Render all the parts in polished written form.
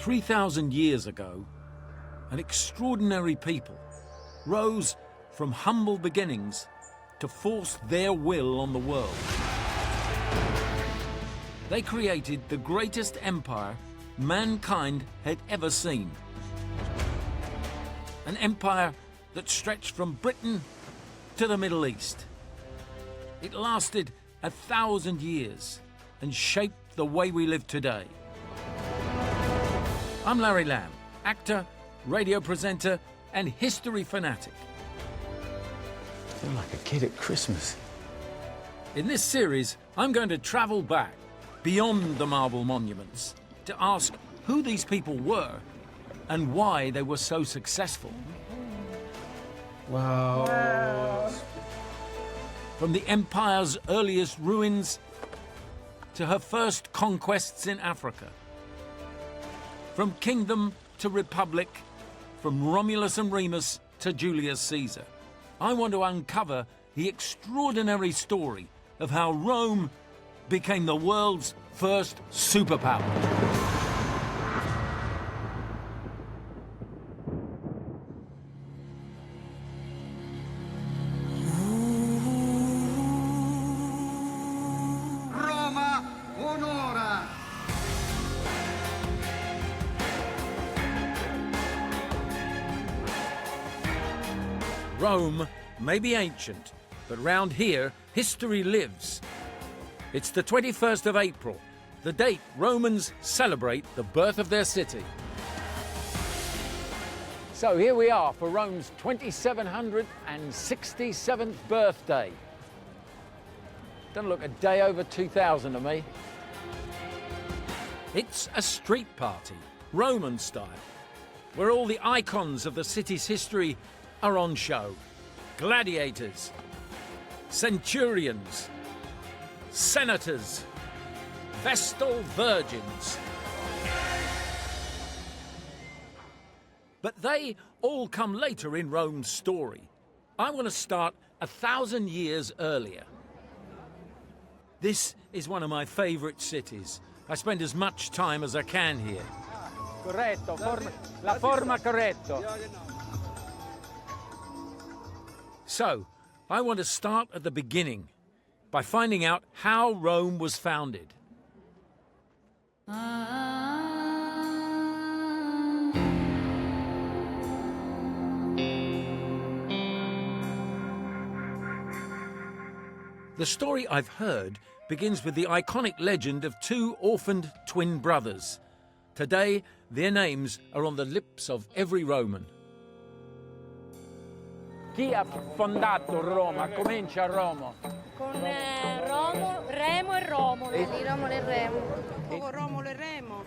3,000 years ago, an extraordinary people rose from humble beginnings to force their will on the world. They created the greatest empire mankind had ever seen. An empire that stretched from Britain to the Middle East. It lasted 1,000 years and shaped the way we live today. I'm Larry Lamb, actor, radio presenter, and history fanatic. I feel like a kid at Christmas. In this series, I'm going to travel back beyond the marble monuments to ask who these people were and why they were so successful. Wow. From the empire's earliest ruins to her first conquests in Africa. From kingdom to republic, from Romulus and Remus to Julius Caesar. I want to uncover the extraordinary story of how Rome became the world's first superpower. Rome may be ancient, but round here, history lives. It's the 21st of April, the date Romans celebrate the birth of their city. So here we are for Rome's 2767th birthday. Doesn't look a day over 2000 to me. It's a street party, Roman style, where all the icons of the city's history are on show. Gladiators, centurions, senators, vestal virgins. But they all come later in Rome's story. I want to start 1,000 years earlier. This is one of my favorite cities. I spend as much time as I can here. Corretto, la forma corretto. So, I want to start at the beginning by finding out how Rome was founded. The story I've heard begins with the iconic legend of two orphaned twin brothers. Today, their names are on the lips of every Roman. Chi ha fondato Roma? Comincia Roma. Con Remo e Romolo. Di Romolo e Remo. Con Romolo e Remo.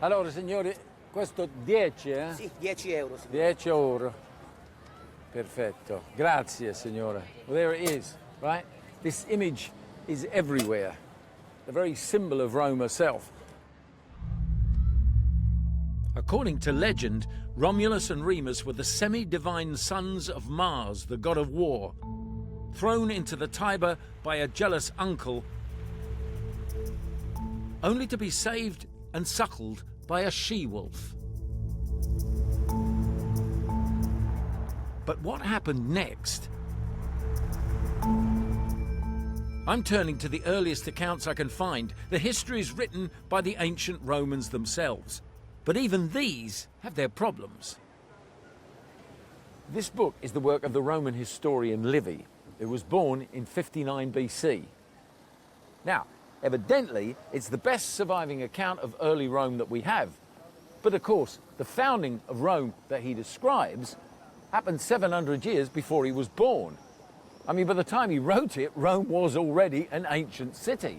Allora, signori, questo 10, eh? Sì, 10 euro. Signore. 10 euro. Perfetto. Grazie, signora. Well, there it is, right? This image is everywhere. The very symbol of Rome herself. According to legend, Romulus and Remus were the semi-divine sons of Mars, the god of war, thrown into the Tiber by a jealous uncle, only to be saved and suckled by a she-wolf. But what happened next? I'm turning to the earliest accounts I can find, the histories written by the ancient Romans themselves. But even these have their problems. This book is the work of the Roman historian Livy, who was born in 59 BC. Now, evidently, it's the best surviving account of early Rome that we have. But of course, the founding of Rome that he describes happened 700 years before he was born. I mean, by the time he wrote it, Rome was already an ancient city.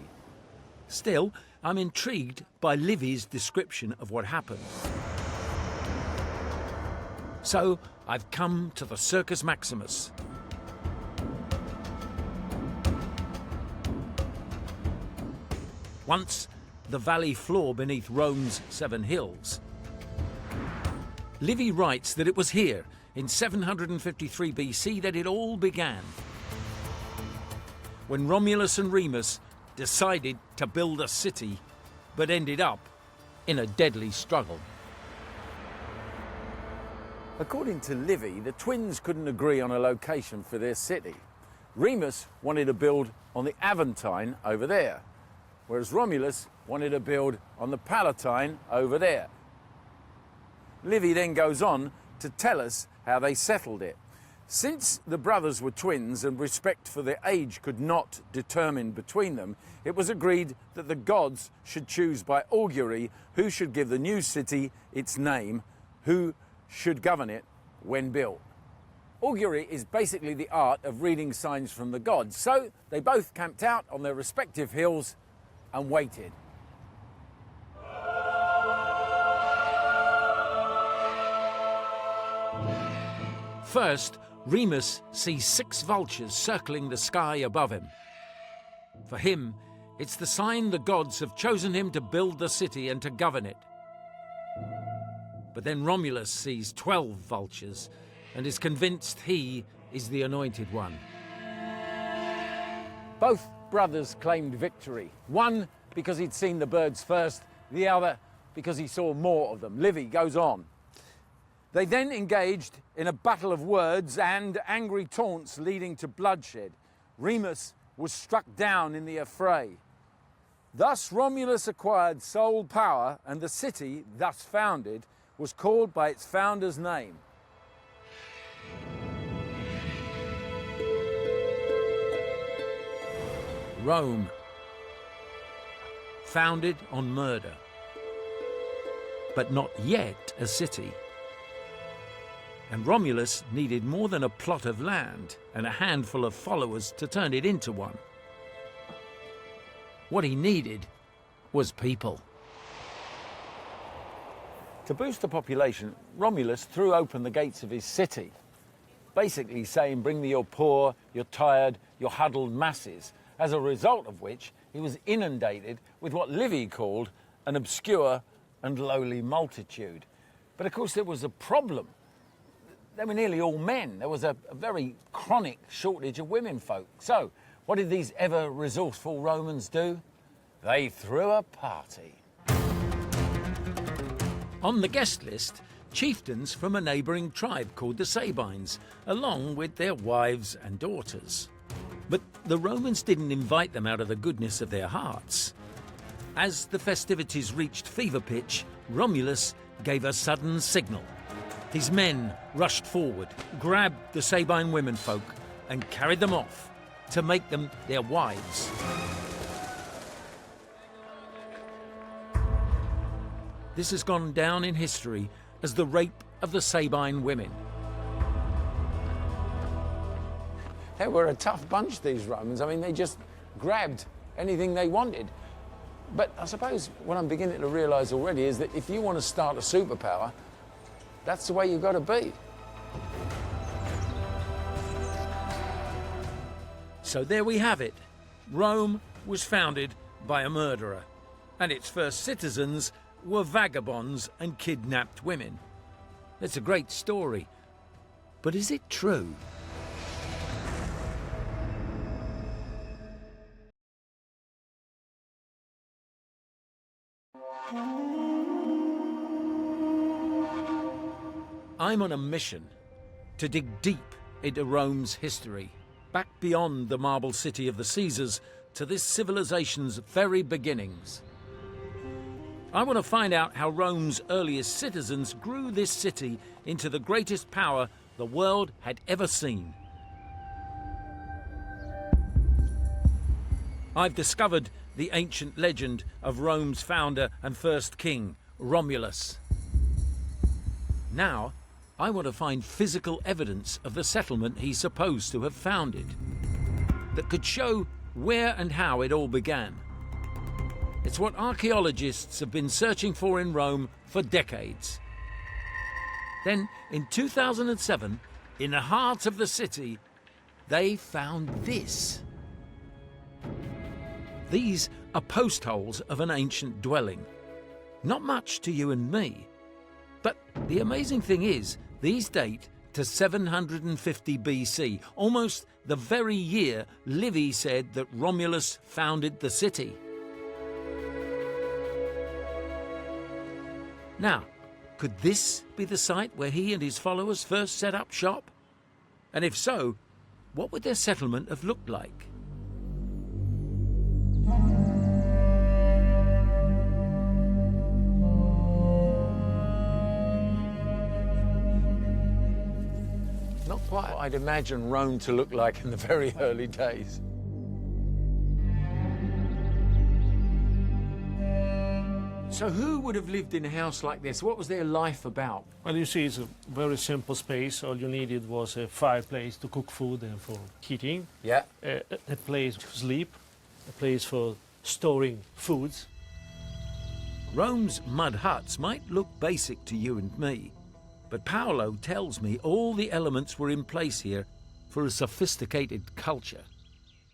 Still, I'm intrigued by Livy's description of what happened. So, I've come to the Circus Maximus. Once the valley floor beneath Rome's 7 hills. Livy writes that it was here, in 753 BC, that it all began. When Romulus and Remus decided to build a city, but ended up in a deadly struggle. According to Livy, the twins couldn't agree on a location for their city. Remus wanted to build on the Aventine over there, whereas Romulus wanted to build on the Palatine over there. Livy then goes on to tell us how they settled it. Since the brothers were twins and respect for their age could not determine between them, it was agreed that the gods should choose by augury who should give the new city its name, who should govern it when built. Augury is basically the art of reading signs from the gods, so they both camped out on their respective hills and waited. First, Remus sees 6 vultures circling the sky above him. For him, it's the sign the gods have chosen him to build the city and to govern it. But then Romulus sees 12 vultures and is convinced he is the anointed one. Both brothers claimed victory. One because he'd seen the birds first, the other because he saw more of them. Livy goes on. They then engaged in a battle of words and angry taunts leading to bloodshed. Remus was struck down in the affray. Thus Romulus acquired sole power, and the city, thus founded, was called by its founder's name. Rome, founded on murder, but not yet a city. And Romulus needed more than a plot of land and a handful of followers to turn it into one. What he needed was people. To boost the population, Romulus threw open the gates of his city, basically saying, bring me your poor, your tired, your huddled masses, as a result of which he was inundated with what Livy called an obscure and lowly multitude. But of course there was a problem. They were nearly all men. There was a very chronic shortage of women folk. So what did these ever resourceful Romans do? They threw a party. On the guest list, chieftains from a neighbouring tribe called the Sabines, along with their wives and daughters. But the Romans didn't invite them out of the goodness of their hearts. As the festivities reached fever pitch, Romulus gave a sudden signal. His men rushed forward, grabbed the Sabine womenfolk and carried them off to make them their wives. This has gone down in history as the rape of the Sabine women. They were a tough bunch, these Romans. I mean, they just grabbed anything they wanted. But I suppose what I'm beginning to realise already is that if you want to start a superpower, that's the way you've got to be. So there we have it. Rome was founded by a murderer, and its first citizens were vagabonds and kidnapped women. It's a great story, but is it true? I'm on a mission to dig deep into Rome's history, back beyond the marble city of the Caesars to this civilization's very beginnings. I want to find out how Rome's earliest citizens grew this city into the greatest power the world had ever seen. I've discovered the ancient legend of Rome's founder and first king, Romulus. Now, I want to find physical evidence of the settlement he's supposed to have founded that could show where and how it all began. It's what archaeologists have been searching for in Rome for decades. Then, in 2007, in the heart of the city, they found this. These are post holes of an ancient dwelling. Not much to you and me. But the amazing thing is, these date to 750 BC, almost the very year Livy said that Romulus founded the city. Now, could this be the site where he and his followers first set up shop? And if so, what would their settlement have looked like? Not quite what I'd imagine Rome to look like in the very early days. So who would have lived in a house like this? What was their life about? Well, you see, it's a very simple space. All you needed was a fireplace to cook food and for heating. Yeah. A place to sleep, a place for storing foods. Rome's mud huts might look basic to you and me, but Paolo tells me all the elements were in place here for a sophisticated culture.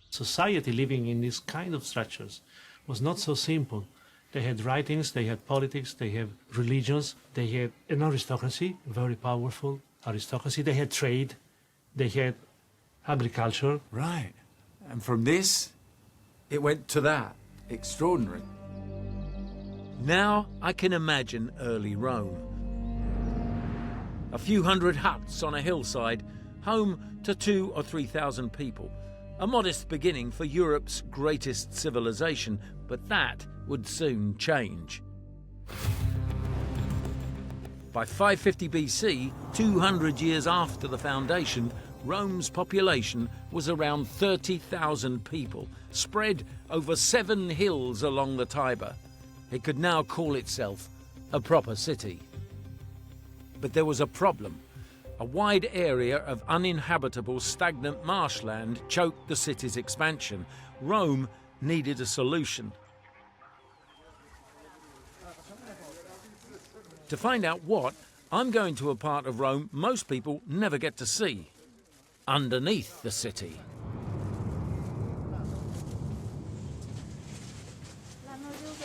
Society living in these kind of structures was not so simple. They had writings, they had politics, they had religions, they had an aristocracy, very powerful aristocracy. They had trade, they had agriculture. Right. And from this, it went to that. Extraordinary. Now I can imagine early Rome. A few hundred huts on a hillside, home to 2,000 or 3,000 people. A modest beginning for Europe's greatest civilization, but that would soon change. By 550 BC, 200 years after the foundation, Rome's population was around 30,000 people, spread over 7 hills along the Tiber. It could now call itself a proper city. But there was a problem. A wide area of uninhabitable, stagnant marshland choked the city's expansion. Rome needed a solution. To find out what, I'm going to a part of Rome most people never get to see. Underneath the city.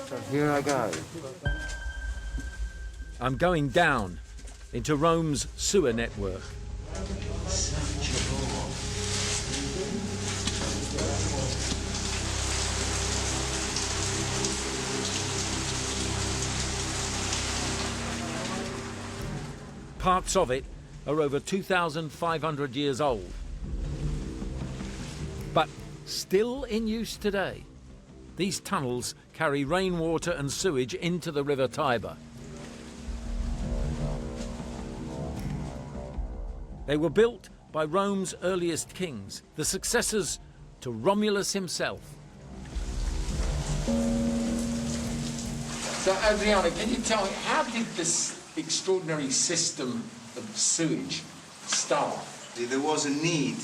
So here I go. I'm going down into Rome's sewer network. Parts of it are over 2,500 years old, but still in use today. These tunnels carry rainwater and sewage into the River Tiber. They were built by Rome's earliest kings, the successors to Romulus himself. So, Adriano, can you tell me, how did this extraordinary system of sewage start? There was a need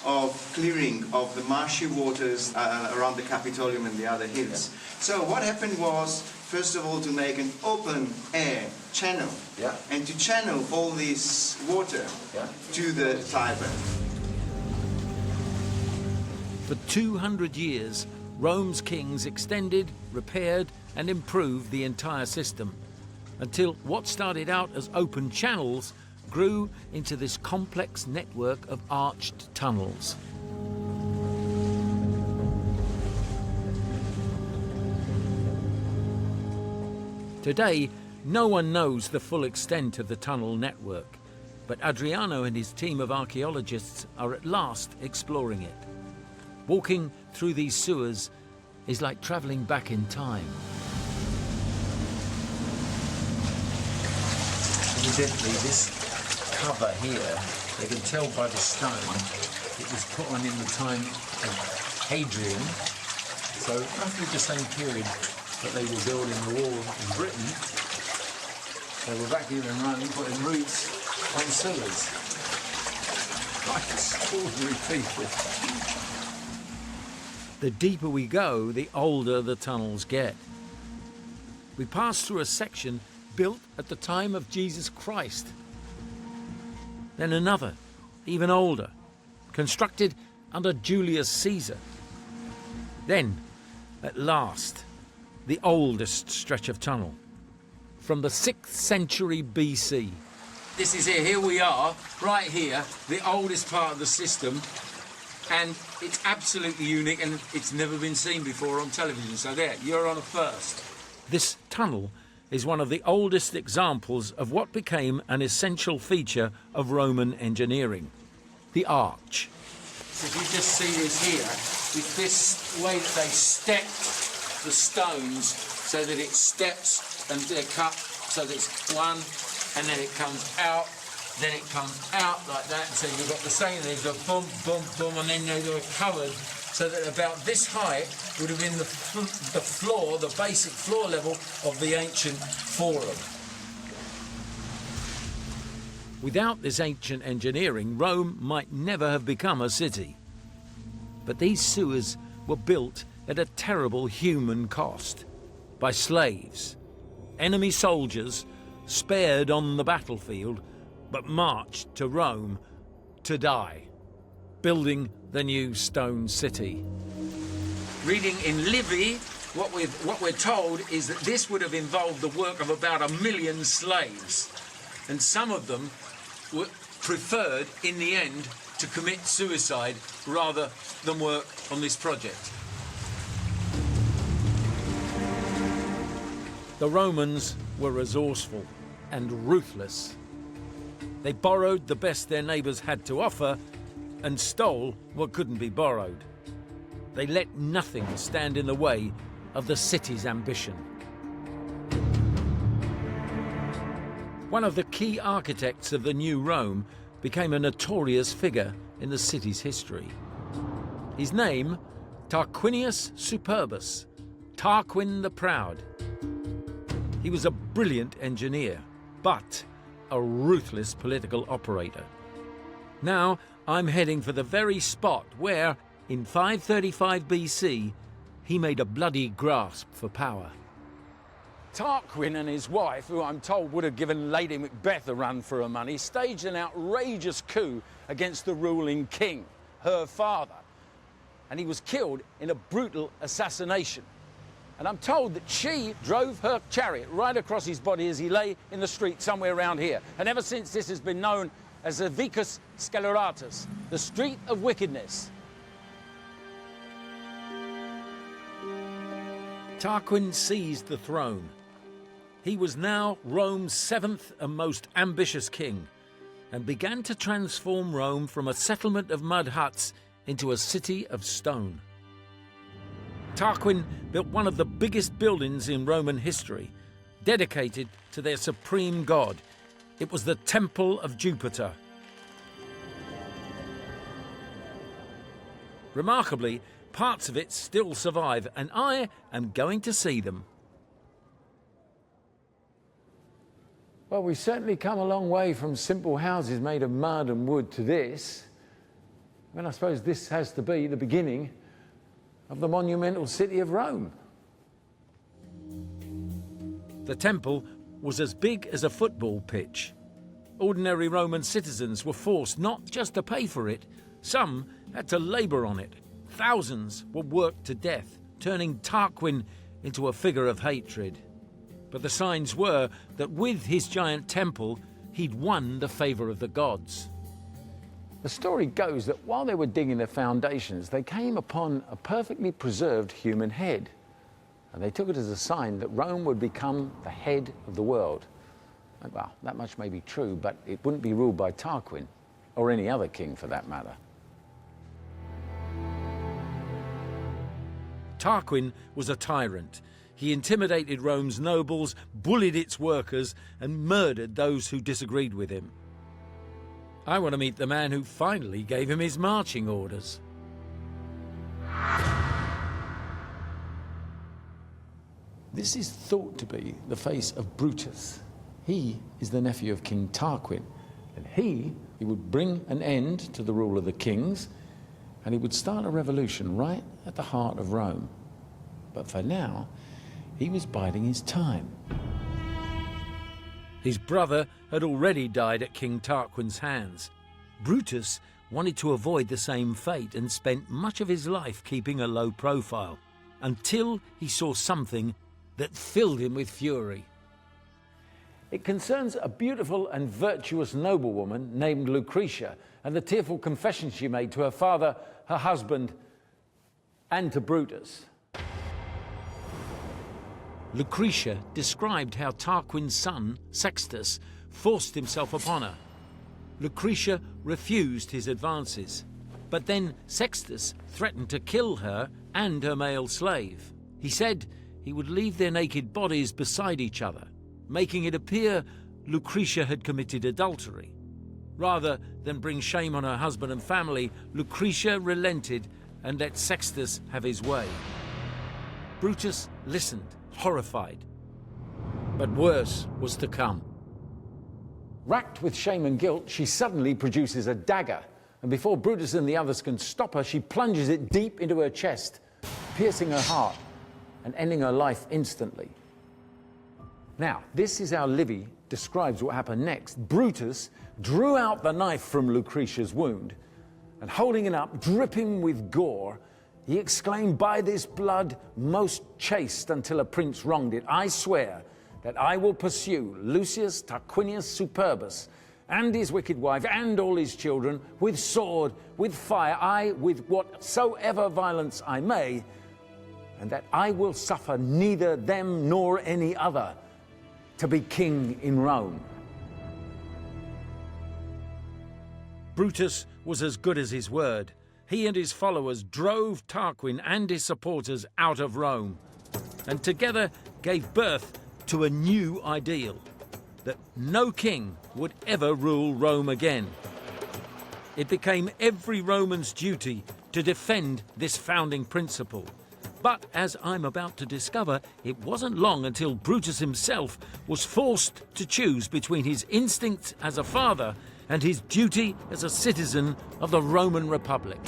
of clearing of the marshy waters around the Capitolium and the other hills. Yeah. So what happened was, first of all, to make an open air channel, Yeah. and to channel all this water Yeah. to the Tiber. For 200 years, Rome's kings extended, repaired, and improved the entire system, until what started out as open channels grew into this complex network of arched tunnels. Today, no one knows the full extent of the tunnel network, but Adriano and his team of archaeologists are at last exploring it. Walking through these sewers is like travelling back in time. Evidently, this cover here, they can tell by the stone, it was put on in the time of Hadrian, so roughly the same period that they were building the wall in Britain. They were back here in Rome putting roofs on sewers. Like extraordinary people. The deeper we go, the older the tunnels get. We pass through a section built at the time of Jesus Christ. Then another, even older, constructed under Julius Caesar. Then, at last, the oldest stretch of tunnel, from the 6th century BC. This is it, here we are, right here, the oldest part of the system, and it's absolutely unique and it's never been seen before on television, so there, you're on a first. This tunnel is one of the oldest examples of what became an essential feature of Roman engineering, the arch. So if you just see this here, with this way that they stepped the stones so that it steps and they're cut so that it's one, and then it comes out, then it comes out like that. So you've got the same, they've got boom, boom, boom, and then they were covered so that about this height would have been the floor, the basic floor level of the ancient forum. Without this ancient engineering, Rome might never have become a city. But these sewers were built at a terrible human cost by slaves, enemy soldiers spared on the battlefield, but marched to Rome to die, building the new stone city. Reading in Livy, what we're told is that this would have involved the work of about 1 million slaves, and some of them were preferred in the end to commit suicide rather than work on this project. The Romans were resourceful and ruthless. They borrowed the best their neighbours had to offer and stole what couldn't be borrowed. They let nothing stand in the way of the city's ambition. One of the key architects of the new Rome became a notorious figure in the city's history. His name, Tarquinius Superbus, Tarquin the Proud. He was a brilliant engineer, but a ruthless political operator. Now I'm heading for the very spot where, in 535 BC, he made a bloody grasp for power. Tarquin and his wife, who I'm told would have given Lady Macbeth a run for her money, staged an outrageous coup against the ruling king, her father. And he was killed in a brutal assassination. And I'm told that she drove her chariot right across his body as he lay in the street somewhere around here. And ever since, this has been known as the Vicus Sceleratus, the Street of Wickedness. Tarquin seized the throne. He was now Rome's 7th and most ambitious king, and began to transform Rome from a settlement of mud huts into a city of stone. Tarquin built one of the biggest buildings in Roman history, dedicated to their supreme god. It was the Temple of Jupiter. Remarkably, parts of it still survive, and I am going to see them. Well, we've certainly come a long way from simple houses made of mud and wood to this. And I suppose this has to be the beginning of the monumental city of Rome. The temple was as big as a football pitch. Ordinary Roman citizens were forced not just to pay for it, some had to labour on it. Thousands were worked to death, turning Tarquin into a figure of hatred. But the signs were that with his giant temple, he'd won the favour of the gods. The story goes that while they were digging the foundations, they came upon a perfectly preserved human head. And they took it as a sign that Rome would become the head of the world. Well, that much may be true, but it wouldn't be ruled by Tarquin, or any other king for that matter. Tarquin was a tyrant. He intimidated Rome's nobles, bullied its workers, and murdered those who disagreed with him. I want to meet the man who finally gave him his marching orders. This is thought to be the face of Brutus. He is the nephew of King Tarquin, and he would bring an end to the rule of the kings, and he would start a revolution right at the heart of Rome. But for now, he was biding his time. His brother had already died at King Tarquin's hands. Brutus wanted to avoid the same fate and spent much of his life keeping a low profile, until he saw something that filled him with fury. It concerns a beautiful and virtuous noblewoman named Lucretia and the tearful confession she made to her father, her husband, and to Brutus. Lucretia described how Tarquin's son, Sextus, forced himself upon her. Lucretia refused his advances, but then Sextus threatened to kill her and her male slave. He said he would leave their naked bodies beside each other, making it appear Lucretia had committed adultery. Rather than bring shame on her husband and family, Lucretia relented and let Sextus have his way. Brutus listened, horrified. But worse was to come. Racked with shame and guilt, she suddenly produces a dagger, and before Brutus and the others can stop her, she plunges it deep into her chest, piercing her heart and ending her life instantly. Now, this is how Livy describes what happened next. Brutus drew out the knife from Lucretia's wound, and holding it up, dripping with gore, he exclaimed, "By this blood, most chaste until a prince wronged it, I swear that I will pursue Lucius Tarquinius Superbus and his wicked wife and all his children with sword, with fire, aye, with whatsoever violence I may, and that I will suffer neither them nor any other to be king in Rome." Brutus was as good as his word. He and his followers drove Tarquin and his supporters out of Rome, and together gave birth to a new ideal, that no king would ever rule Rome again. It became every Roman's duty to defend this founding principle. But as I'm about to discover, it wasn't long until Brutus himself was forced to choose between his instincts as a father and his duty as a citizen of the Roman Republic.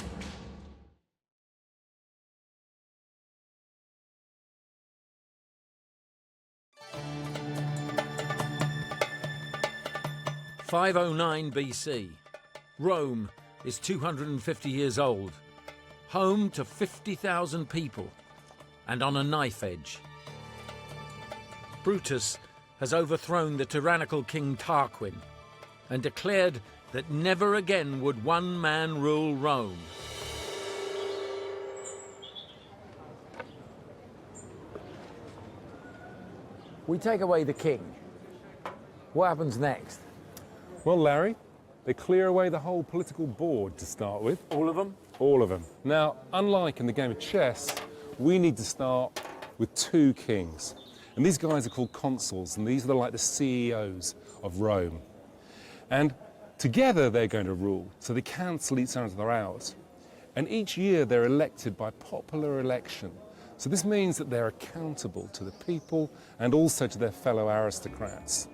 (509 BC). Rome is 250 years old, home to 50,000 people, and on a knife edge. Brutus has overthrown the tyrannical King Tarquin and declared that never again would one man rule Rome. We take away the king. What happens next? Well, Larry, they clear away the whole political board to start with. All of them? All of them. Now, unlike in the game of chess, we need to start with two kings. And these guys are called consuls, and these are like the CEOs of Rome. And together they're going to rule, so they cancel each other out. And each year they're elected by popular election. So this means that they're accountable to the people and also to their fellow aristocrats.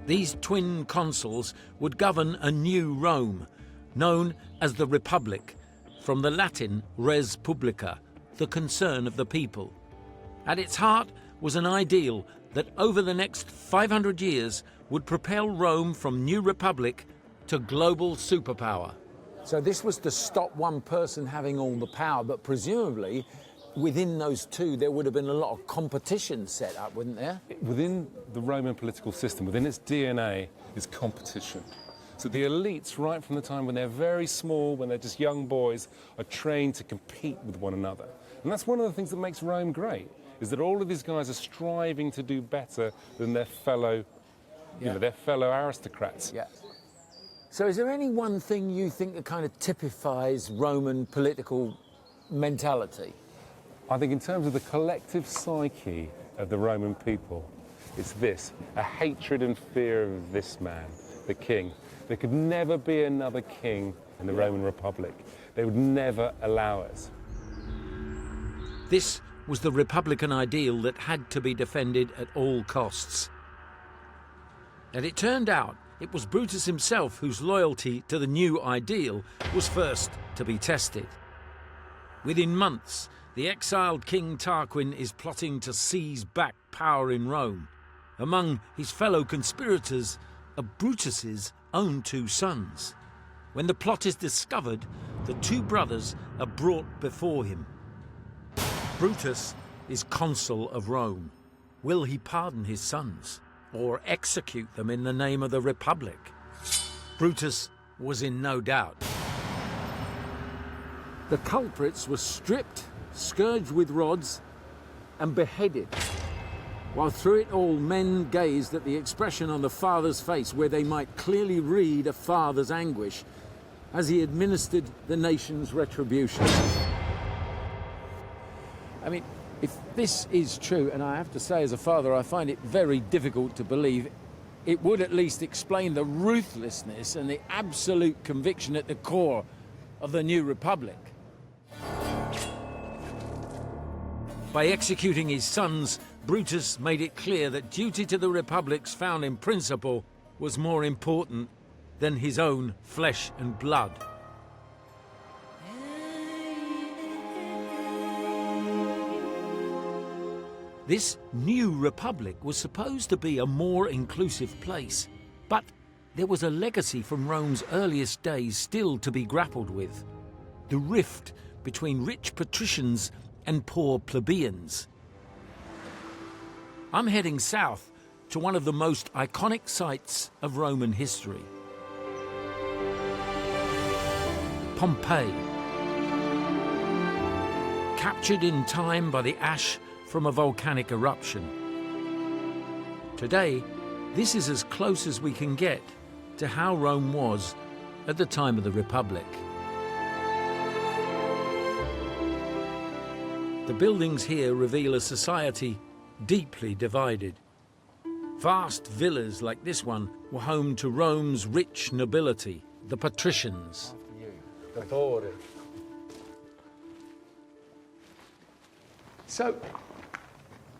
These twin consuls would govern a new Rome, known as the Republic, from the Latin res publica, the concern of the people. At its heart was an ideal that over the next 500 years would propel Rome from new republic to global superpower. So this was to stop one person having all the power, but presumably within those two there would have been a lot of competition set up, wouldn't there? Within the Roman political system, within its DNA, is competition. So the elites, right from the time when they're very small, when they're just young boys, are trained to compete with one another. And that's one of the things that makes Rome great, is that all of these guys are striving to do better than their fellow, their fellow aristocrats. Yeah. So is there any one thing you think that kind of typifies Roman political mentality? I think in terms of the collective psyche of the Roman people, it's this, a hatred and fear of this man, the king. There could never be another king in the Roman Republic. They would never allow it. This was the republican ideal that had to be defended at all costs. And it turned out it was Brutus himself whose loyalty to the new ideal was first to be tested. Within months, the exiled King Tarquin is plotting to seize back power in Rome. Among his fellow conspirators are Brutus's own two sons. When the plot is discovered, the two brothers are brought before him. Brutus is consul of Rome. Will he pardon his sons or execute them in the name of the Republic? Brutus was in no doubt. The culprits were stripped, scourged with rods, and beheaded. while through it all men gazed at the expression on the father's face where they might clearly read a father's anguish as he administered the nation's retribution. I mean, if this is true, and I have to say as a father I find it very difficult to believe, it would at least explain the ruthlessness and the absolute conviction at the core of the new republic. By executing his sons, Brutus made it clear that duty to the republic's founding principle was more important than his own flesh and blood. This new republic was supposed to be a more inclusive place, but there was a legacy from Rome's earliest days still to be grappled with: the rift between rich patricians and poor plebeians. I'm heading south to one of the most iconic sites of Roman history: Pompeii. Captured in time by the ash from a volcanic eruption. Today, this is as close as we can get to how Rome was at the time of the Republic. The buildings here reveal a society deeply divided. Vast villas like this one were home to Rome's rich nobility, the Patricians. So,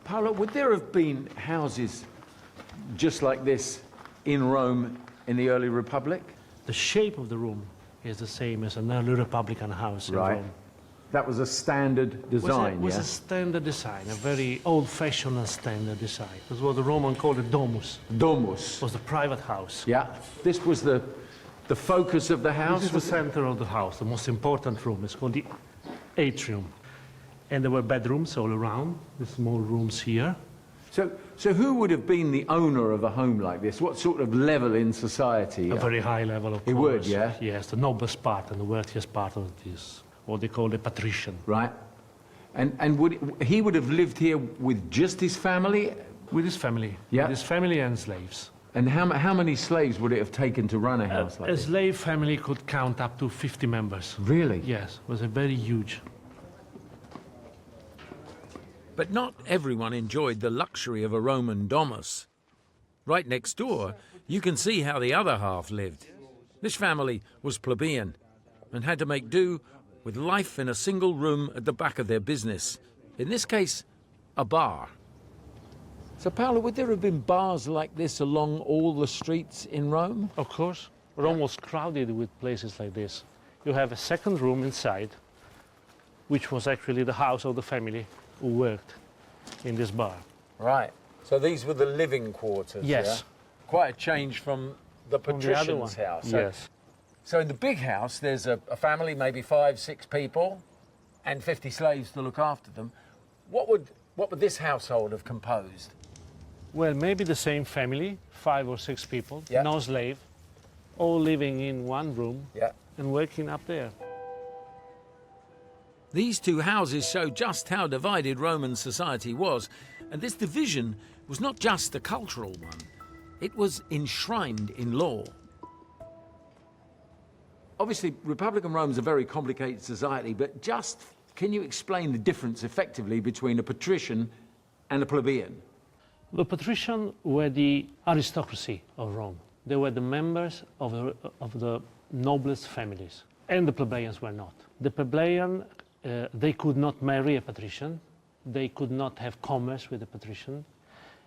Paolo, would there have been houses just like this in Rome in the early Republic? The shape of the room is the same as an early Republican house in Rome. That was a standard design, It was a standard design, a very old-fashioned and standard design. It was what the Roman called a domus. Domus. It was the private house. Yeah. This was the focus of the house? This is the center of the house, the most important room. It's called the atrium. And there were bedrooms all around, the small rooms here. So who would have been the owner of a home like this? What sort of level in society? A very high level, of course. It would, yeah? Yes, the noblest part and the wealthiest part of this, what they call the patrician. Right. And he would have lived here with just his family? With his family. Yeah. With his family and slaves. And how many slaves would it have taken to run a house like a this? A slave family could count up to 50 members. Really? Yes, it was a very huge. But not everyone enjoyed the luxury of a Roman domus. Right next door, you can see how the other half lived. This family was plebeian and had to make do with life in a single room at the back of their business. In this case, a bar. So, Paolo, would there have been bars like this along all the streets in Rome? Of course. Rome was crowded with places like this. You have a second room inside, which was actually the house of the family who worked in this bar. Right. So these were the living quarters, yes. Yeah? Quite a change from the Patricians' house. Yes. So in the big house, there's a family, maybe 5, 6 people, and 50 slaves to look after them. What would this household have composed? Well, maybe the same family, 5 or 6 people, yeah. No slave, all living in one room, yeah. And working up there. These two houses show just how divided Roman society was, and this division was not just a cultural one. It was enshrined in law. Obviously, Republican Rome is a very complicated society, but can you explain the difference effectively between a patrician and a plebeian? The patricians were the aristocracy of Rome. They were the members of the noblest families, and the plebeians were not. The plebeian, they could not marry a patrician, they could not have commerce with a patrician,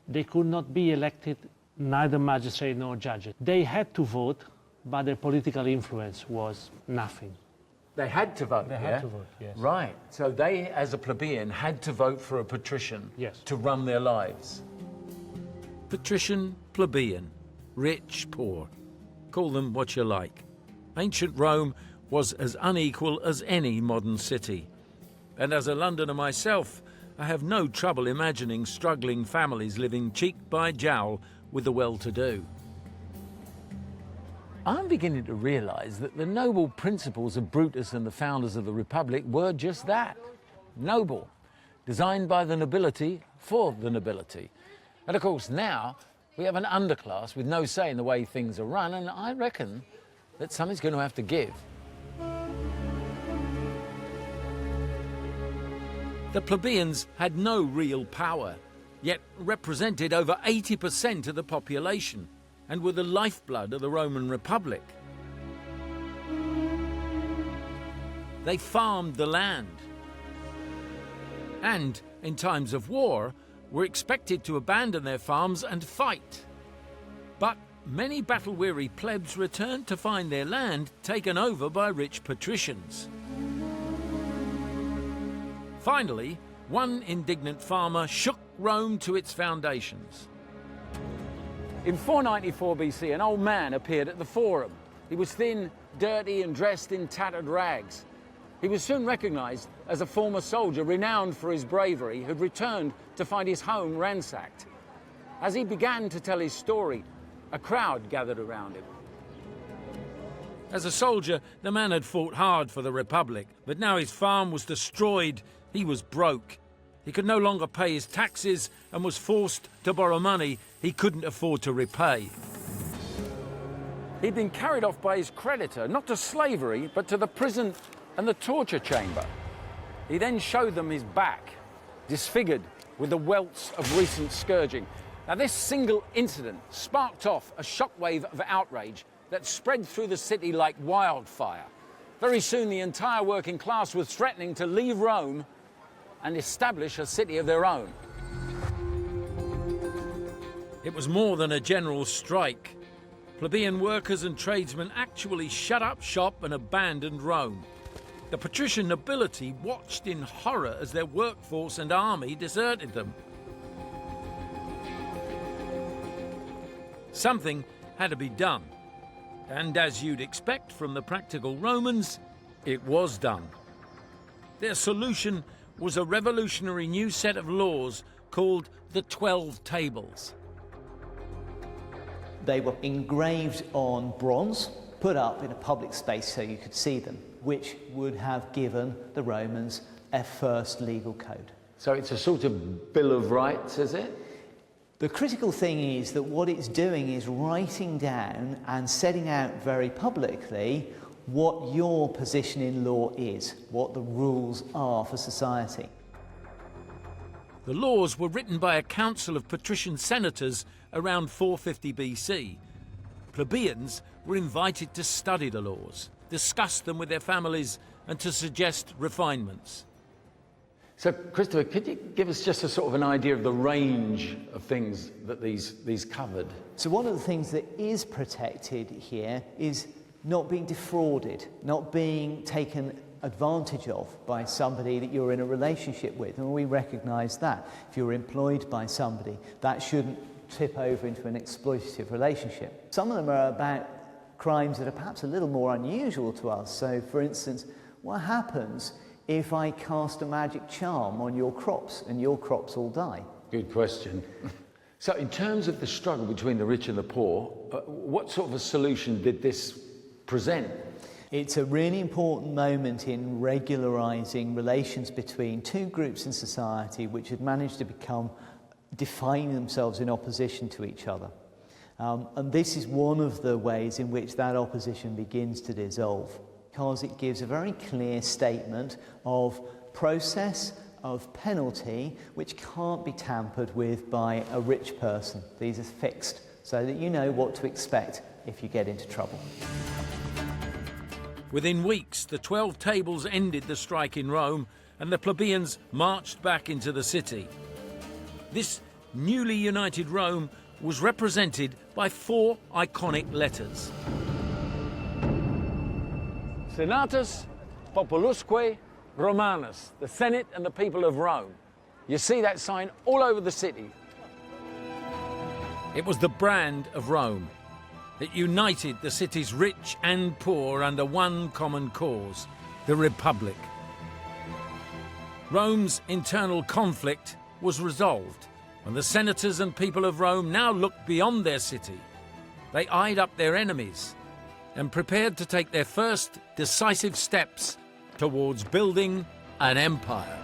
they could not be elected neither magistrate nor judge. They had to vote, but their political influence was nothing. They had to vote, They had to vote, yes. Right. So they, as a plebeian, had to vote for a patrician Yes. to run their lives. Patrician, plebeian, rich, poor. Call them what you like. Ancient Rome was as unequal as any modern city. And as a Londoner myself, I have no trouble imagining struggling families living cheek by jowl with the well-to-do. I'm beginning to realise that the noble principles of Brutus and the founders of the Republic were just that, noble, designed by the nobility for the nobility. And of course now we have an underclass with no say in the way things are run, and I reckon that something's going to have to give. The plebeians had no real power, yet represented over 80% of the population and were the lifeblood of the Roman Republic. They farmed the land and, in times of war, were expected to abandon their farms and fight. But many battle-weary plebs returned to find their land taken over by rich patricians. Finally, one indignant farmer shook Rome to its foundations. In 494 BC, an old man appeared at the Forum. He was thin, dirty, and dressed in tattered rags. He was soon recognized as a former soldier renowned for his bravery who'd returned to find his home ransacked. As he began to tell his story, a crowd gathered around him. As a soldier, the man had fought hard for the Republic, but now his farm was destroyed. He was broke. He could no longer pay his taxes and was forced to borrow money he couldn't afford to repay. He'd been carried off by his creditor, not to slavery, but to the prison and the torture chamber. He then showed them his back, disfigured with the welts of recent scourging. Now, this single incident sparked off a shockwave of outrage that spread through the city like wildfire. Very soon, the entire working class was threatening to leave Rome and establish a city of their own. It was more than a general strike. Plebeian workers and tradesmen actually shut up shop and abandoned Rome. The patrician nobility watched in horror as their workforce and army deserted them. Something had to be done. And as you'd expect from the practical Romans, it was done. Their solution was a revolutionary new set of laws called the 12 Tables. They were engraved on bronze, put up in a public space so you could see them, which would have given the Romans a first legal code. So it's a sort of Bill of Rights, is it? The critical thing is that what it's doing is writing down and setting out very publicly what your position in law is, what the rules are for society. The laws were written by a council of patrician senators around 450 BC. Plebeians were invited to study the laws, discuss them with their families, and to suggest refinements. So, Christopher, could you give us just a sort of an idea of the range of things that these covered? So one of the things that is protected here is not being defrauded, not being taken advantage of by somebody that you're in a relationship with. And we recognise that. If you're employed by somebody, that shouldn't tip over into an exploitative relationship. Some of them are about crimes that are perhaps a little more unusual to us. So, for instance, what happens if I cast a magic charm on your crops and your crops all die? Good question. So in terms of the struggle between the rich and the poor, what sort of a solution did this present? It's a really important moment in regularising relations between two groups in society which had managed to define themselves in opposition to each other. And this is one of the ways in which that opposition begins to dissolve, because it gives a very clear statement of process, of penalty, which can't be tampered with by a rich person. These are fixed, so that you know what to expect if you get into trouble. Within weeks, the 12 Tables ended the strike in Rome, and the plebeians marched back into the city. This newly united Rome was represented by 4 iconic letters. Senatus Populusque Romanus, the Senate and the people of Rome. You see that sign all over the city. It was the brand of Rome. It united the city's rich and poor under one common cause, the Republic. Rome's internal conflict was resolved, and the senators and people of Rome now looked beyond their city. They eyed up their enemies and prepared to take their first decisive steps towards building an empire.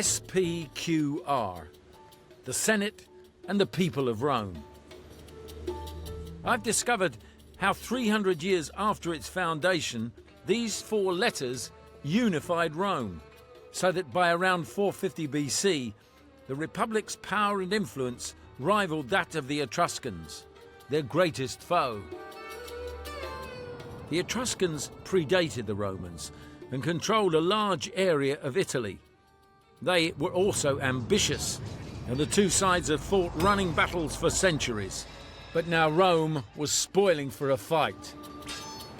SPQR, the Senate and the people of Rome. I've discovered how 300 years after its foundation, these 4 letters unified Rome, so that by around 450 BC, the Republic's power and influence rivaled that of the Etruscans, their greatest foe. The Etruscans predated the Romans and controlled a large area of Italy. They were also ambitious, and the two sides had fought running battles for centuries. But now Rome was spoiling for a fight.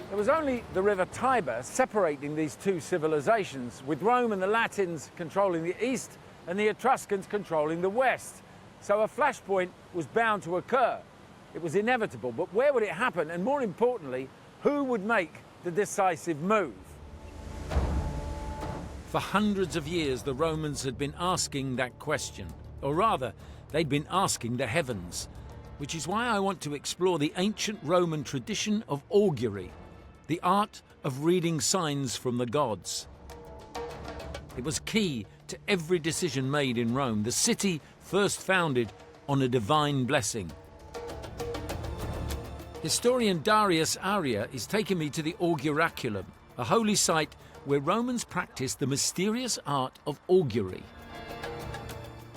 There was only the river Tiber separating these two civilizations, with Rome and the Latins controlling the east and the Etruscans controlling the west. So a flashpoint was bound to occur. It was inevitable, but where would it happen? And more importantly, who would make the decisive move? For hundreds of years, the Romans had been asking that question, or rather, they'd been asking the heavens, which is why I want to explore the ancient Roman tradition of augury, the art of reading signs from the gods. It was key to every decision made in Rome, the city first founded on a divine blessing. Historian Darius Aria is taking me to the Auguraculum, a holy site where Romans practiced the mysterious art of augury,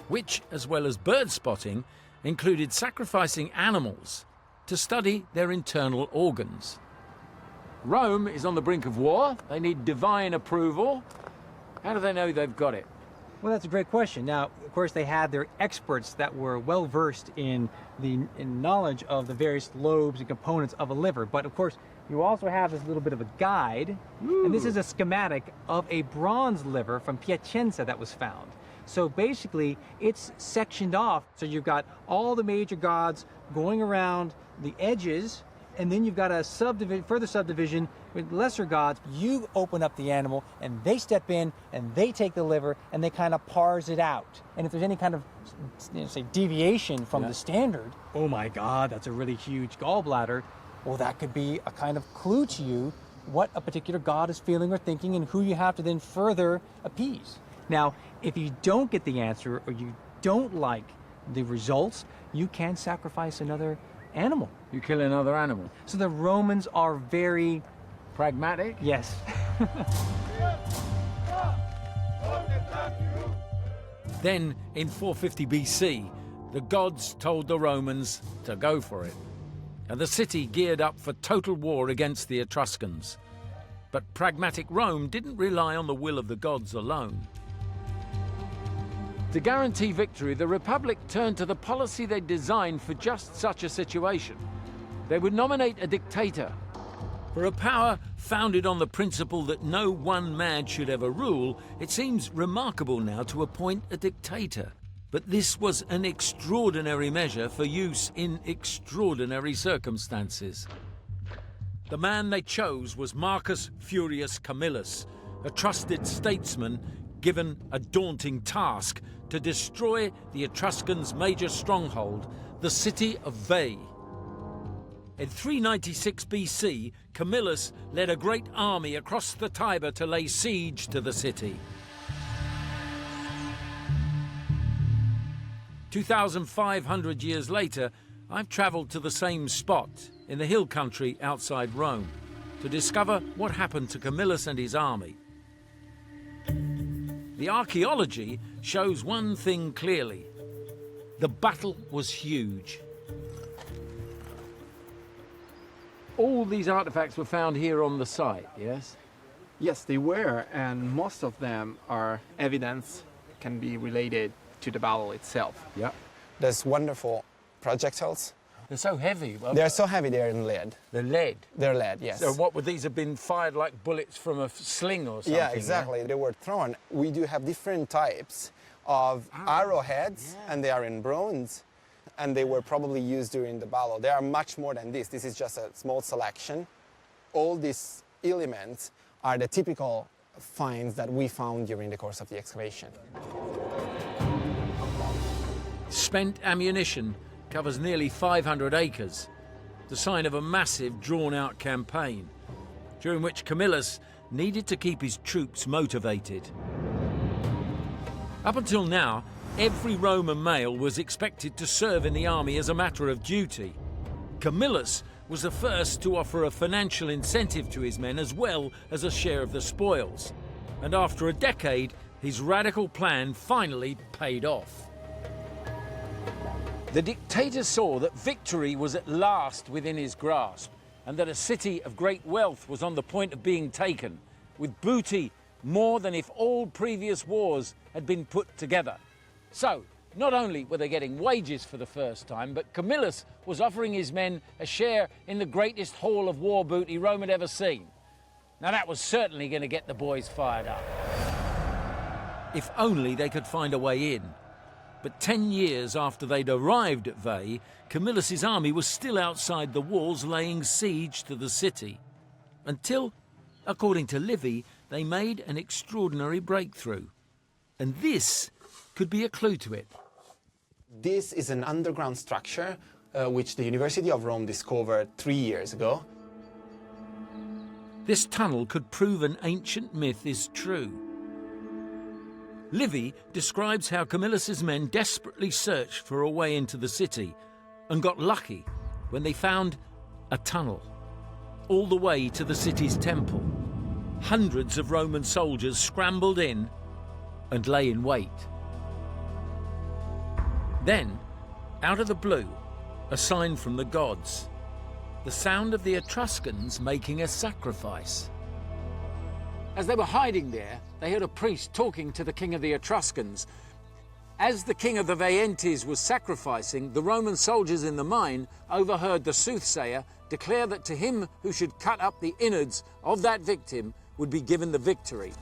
which, as well as bird spotting, included sacrificing animals to study their internal organs. Rome is on the brink of war. They need divine approval. How do they know they've got it? Well, that's a great question. Now, of course, they had their experts that were well versed in knowledge of the various lobes and components of a liver. But of course, you also have this little bit of a guide. Ooh. And this is a schematic of a bronze liver from Piacenza that was found. So basically, it's sectioned off. So you've got all the major gods going around the edges, and then you've got a further subdivision with lesser gods. You open up the animal, and they step in, and they take the liver, and they kind of parse it out. And if there's any kind of, say, deviation from the standard, oh my God, that's a really huge gallbladder, well, that could be a kind of clue to you what a particular god is feeling or thinking and who you have to then further appease. Now, if you don't get the answer or you don't like the results, you can sacrifice another animal. You kill another animal. So the Romans are very pragmatic? Yes. Then, in 450 BC, the gods told the Romans to go for it, and the city geared up for total war against the Etruscans. But pragmatic Rome didn't rely on the will of the gods alone. To guarantee victory, the Republic turned to the policy they'd designed for just such a situation. They would nominate a dictator. For a power founded on the principle that no one man should ever rule, it seems remarkable now to appoint a dictator. But this was an extraordinary measure for use in extraordinary circumstances. The man they chose was Marcus Furius Camillus, a trusted statesman given a daunting task to destroy the Etruscans' major stronghold, the city of Veii. In 396 BC, Camillus led a great army across the Tiber to lay siege to the city. 2,500 years later, I've travelled to the same spot in the hill country outside Rome to discover what happened to Camillus and his army. The archaeology shows one thing clearly. The battle was huge. All these artifacts were found here on the site, yes? Yes, they were, and most of them are evidence can be related to the battle itself. Yeah. There's wonderful projectiles. They're so heavy. They're so heavy, they're in lead. They're lead? They're lead, yes. So what would these have been fired like bullets from a sling or something? Yeah, exactly. Yeah? They were thrown. We do have different types of arrowheads, and they are in bronze, and they were probably used during the battle. There are much more than this. This is just a small selection. All these elements are the typical finds that we found during the course of the excavation. Spent ammunition covers nearly 500 acres, the sign of a massive, drawn-out campaign, during which Camillus needed to keep his troops motivated. Up until now, every Roman male was expected to serve in the army as a matter of duty. Camillus was the first to offer a financial incentive to his men as well as a share of the spoils. And after a decade, his radical plan finally paid off. The dictator saw that victory was at last within his grasp, and that a city of great wealth was on the point of being taken, with booty more than if all previous wars had been put together. So, not only were they getting wages for the first time, but Camillus was offering his men a share in the greatest haul of war booty Rome had ever seen. Now that was certainly going to get the boys fired up. If only they could find a way in. But 10 years after they'd arrived at Veii, Camillus' army was still outside the walls laying siege to the city. Until, according to Livy, they made an extraordinary breakthrough. And this could be a clue to it. This is an underground structure which the University of Rome discovered 3 years ago. This tunnel could prove an ancient myth is true. Livy describes how Camillus' men desperately searched for a way into the city and got lucky when they found a tunnel all the way to the city's temple. Hundreds of Roman soldiers scrambled in and lay in wait. Then, out of the blue, a sign from the gods. The sound of the Etruscans making a sacrifice. As they were hiding there, they heard a priest talking to the king of the Etruscans. As the king of the Veientes was sacrificing, the Roman soldiers in the mine overheard the soothsayer declare that to him who should cut up the innards of that victim would be given the victory.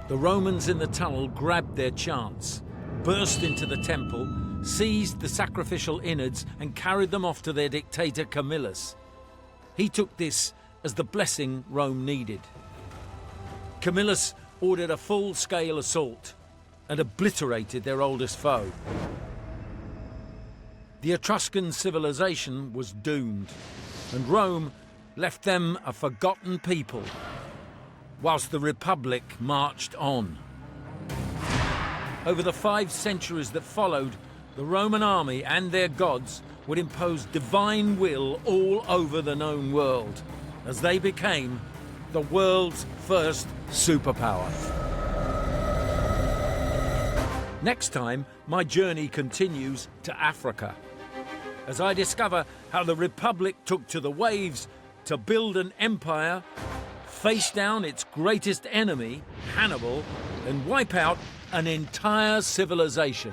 The Romans in the tunnel grabbed their chance, burst into the temple, seized the sacrificial innards and carried them off to their dictator Camillus. He took this as the blessing Rome needed. Camillus ordered a full-scale assault and obliterated their oldest foe. The Etruscan civilization was doomed, and Rome left them a forgotten people, whilst the Republic marched on. Over the 5 centuries that followed, the Roman army and their gods would impose divine will all over the known world, as they became the world's first superpower. Next time, my journey continues to Africa, as I discover how the Republic took to the waves to build an empire, face down its greatest enemy, Hannibal, and wipe out an entire civilization.